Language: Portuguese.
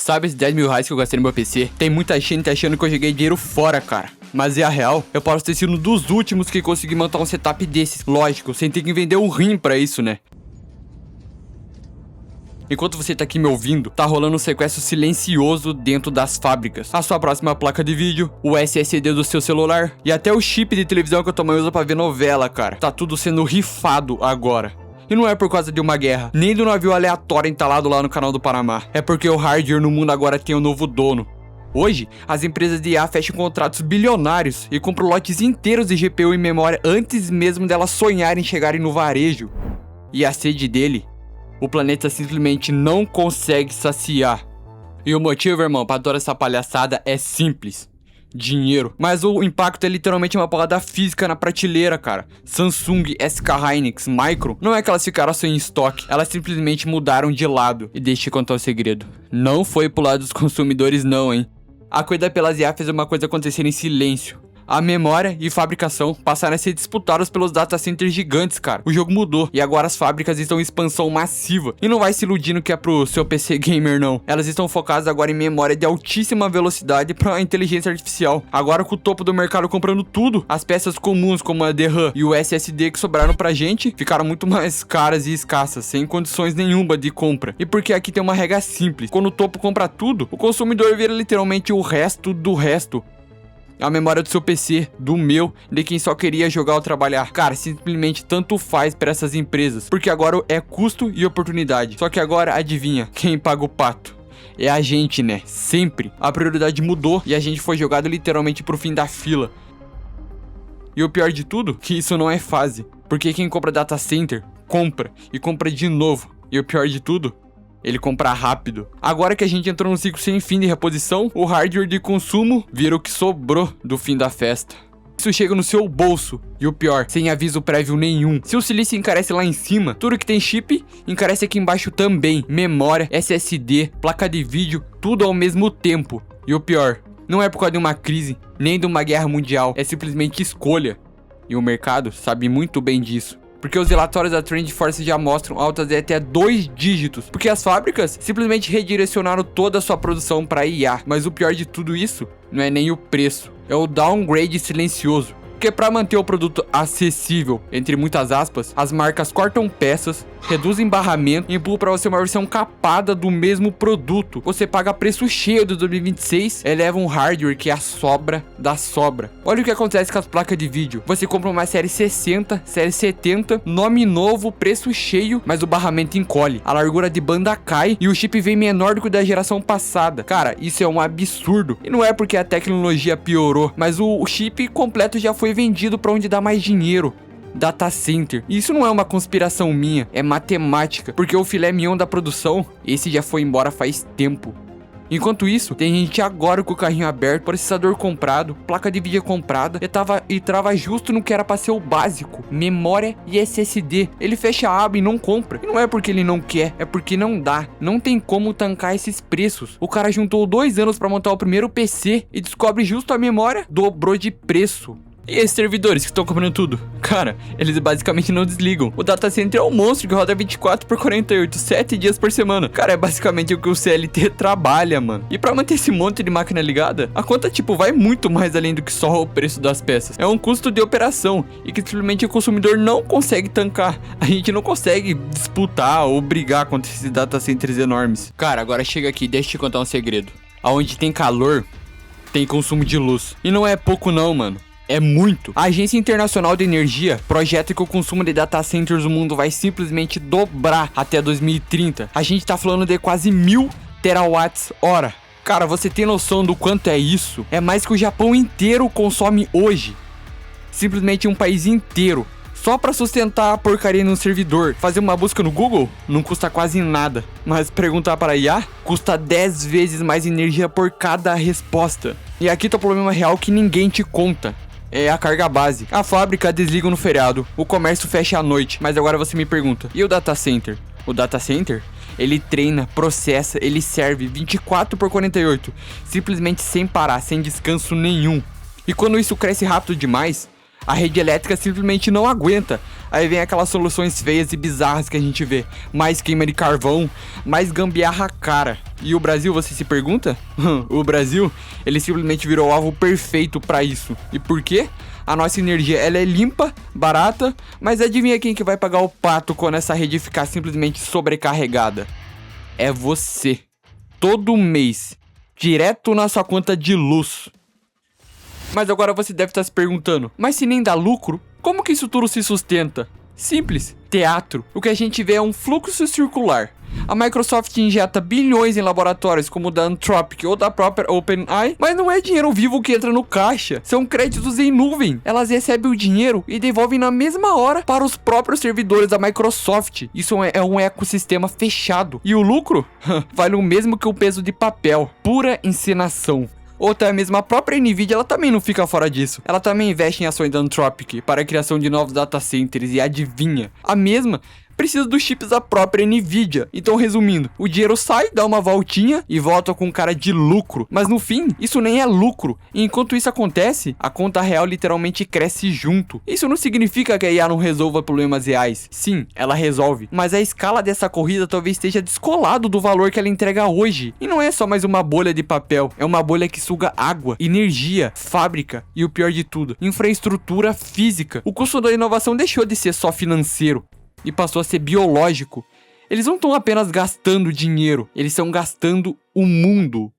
Sabe esses 10 mil reais que eu gastei no meu PC? Tem muita gente achando que eu joguei dinheiro fora, cara. Mas é a real, eu posso ter sido um dos últimos que consegui montar um setup desses. Lógico, sem ter que vender um rim pra isso, né? Enquanto você tá aqui me ouvindo, tá rolando um sequestro silencioso dentro das fábricas. A sua próxima placa de vídeo, o SSD do seu celular e até o chip de televisão que eu também uso pra ver novela, cara. Tá tudo sendo rifado agora. E não é por causa de uma guerra, nem do navio aleatório entalado lá no canal do Panamá. É porque o hardware no mundo agora tem um novo dono. Hoje, as empresas de IA fecham contratos bilionários e compram lotes inteiros de GPU e memória antes mesmo delas sonharem chegarem no varejo. E a sede dele, o planeta simplesmente não consegue saciar. E o motivo, irmão, pra toda essa palhaçada é simples. Dinheiro. Mas o impacto é literalmente uma porrada física na prateleira, cara. Samsung, SK Hynix, Micro, não é que elas ficaram sem estoque, elas simplesmente mudaram de lado. E deixa eu contar um segredo. Não foi pro lado dos consumidores não, hein. A corrida pelas IA fez uma coisa acontecer em silêncio. A memória e fabricação passaram a ser disputadas pelos data centers gigantes, cara. O jogo mudou e agora as fábricas estão em expansão massiva. E não vai se iludindo que é pro seu PC gamer, não. Elas estão focadas agora em memória de altíssima velocidade pra inteligência artificial. Agora com o topo do mercado comprando tudo, as peças comuns como a DRAM e o SSD que sobraram pra gente ficaram muito mais caras e escassas, sem condições nenhuma de compra. E porque aqui tem uma regra simples: quando o topo compra tudo, o consumidor vira literalmente o resto do resto. A memória do seu PC, do meu, de quem só queria jogar ou trabalhar. Cara, simplesmente tanto faz para essas empresas, porque agora é custo e oportunidade. Só que agora, adivinha, quem paga o pato? É a gente, né? Sempre. A prioridade mudou e a gente foi jogado literalmente pro fim da fila. E o pior de tudo, que isso não é fase. Porque quem compra data center, compra e compra de novo. E o pior de tudo, ele compra rápido. Agora que a gente entrou num ciclo sem fim de reposição, o hardware de consumo vira o que sobrou do fim da festa. Isso chega no seu bolso, e o pior, sem aviso prévio nenhum. Se o silício encarece lá em cima, tudo que tem chip encarece aqui embaixo também. Memória, SSD, placa de vídeo, tudo ao mesmo tempo. E o pior, não é por causa de uma crise, nem de uma guerra mundial, é simplesmente escolha. E o mercado sabe muito bem disso. Porque os relatórios da TrendForce já mostram altas de até 2 dígitos. Porque as fábricas simplesmente redirecionaram toda a sua produção para IA. Mas o pior de tudo isso não é nem o preço, é o downgrade silencioso. Porque para manter o produto acessível, entre muitas aspas, as marcas cortam peças, reduzem barramento e empurram para você uma versão capada do mesmo produto. Você paga preço cheio do 2026, eleva um hardware que é a sobra da sobra. Olha o que acontece com as placas de vídeo. Você compra uma série 60, série 70, nome novo, preço cheio, mas o barramento encolhe, a largura de banda cai e o chip vem menor do que o da geração passada. Cara, isso é um absurdo. E não é porque a tecnologia piorou, mas o chip completo já foi vendido para onde dá mais dinheiro. Data center. E isso não é uma conspiração minha, é matemática, porque o filé mignon da produção, esse já foi embora faz tempo. Enquanto isso, tem gente agora com o carrinho aberto, processador comprado, placa de vídeo comprada e trava justo no que era pra ser o básico, memória e SSD. Ele fecha a aba e não compra. E não é porque ele não quer, é porque não dá. Não tem como tancar esses preços. O cara juntou 2 anos pra montar o primeiro PC e descobre justo a memória, dobrou de preço. E esses servidores que estão comprando tudo? Cara, eles basicamente não desligam. O data center é um monstro que roda 24/48, 7 dias por semana. Cara, é basicamente o que o CLT trabalha, mano. E pra manter esse monte de máquina ligada, a conta, tipo, vai muito mais além do que só o preço das peças. É um custo de operação e que simplesmente o consumidor não consegue tancar. A gente não consegue disputar ou brigar contra esses data centers enormes. Cara, agora chega aqui, deixa eu te contar um segredo. Aonde tem calor, tem consumo de luz. E não é pouco não, mano. É muito. A Agência Internacional de Energia projeta que o consumo de data centers no mundo vai simplesmente dobrar até 2030. A gente tá falando de quase 1000 terawatts-hora. Cara, você tem noção do quanto é isso? É mais que o Japão inteiro consome hoje. Simplesmente um país inteiro. Só pra sustentar a porcaria no servidor. Fazer uma busca no Google não custa quase nada. Mas perguntar para a IA custa 10 vezes mais energia por cada resposta. E aqui tá o problema real que ninguém te conta. É a carga base. A fábrica desliga no feriado, o comércio fecha à noite. Mas agora você me pergunta, e o data center? O data center, ele treina, processa, ele serve 24/48, simplesmente sem parar, sem descanso nenhum. E quando isso cresce rápido demais, A rede elétrica simplesmente não aguenta. Aí vem aquelas soluções feias e bizarras que a gente vê. Mais queima de carvão, mais gambiarra cara. E o Brasil, você se pergunta? O Brasil, ele simplesmente virou o alvo perfeito pra isso. E por quê? A nossa energia, ela é limpa, barata, mas adivinha quem que vai pagar o pato quando essa rede ficar simplesmente sobrecarregada? É você. Todo mês. Direto na sua conta de luz. Mas agora você deve estar se perguntando, mas se nem dá lucro, como que isso tudo se sustenta? Simples, teatro. O que a gente vê é um fluxo circular. A Microsoft injeta bilhões em laboratórios como o da Anthropic ou da própria OpenAI, mas não é dinheiro vivo que entra no caixa, são créditos em nuvem. Elas recebem o dinheiro e devolvem na mesma hora para os próprios servidores da Microsoft. Isso é um ecossistema fechado. E o lucro? Vale o mesmo que o peso de papel. Pura encenação. Ou até mesmo a própria Nvidia, ela também não fica fora disso. Ela também investe em ações da Anthropic para a criação de novos data centers e adivinha, a mesma precisa dos chips da própria Nvidia. Então, resumindo, o dinheiro sai, dá uma voltinha e volta com cara de lucro. Mas no fim, isso nem é lucro. E enquanto isso acontece, a conta real literalmente cresce junto. Isso não significa que a IA não resolva problemas reais. Sim, ela resolve. Mas a escala dessa corrida talvez esteja descolado do valor que ela entrega hoje. E não é só mais uma bolha de papel. É uma bolha que suga água, energia, fábrica e o pior de tudo, infraestrutura física. O custo da inovação deixou de ser só financeiro e passou a ser biológico. Eles não estão apenas gastando dinheiro, eles estão gastando o mundo.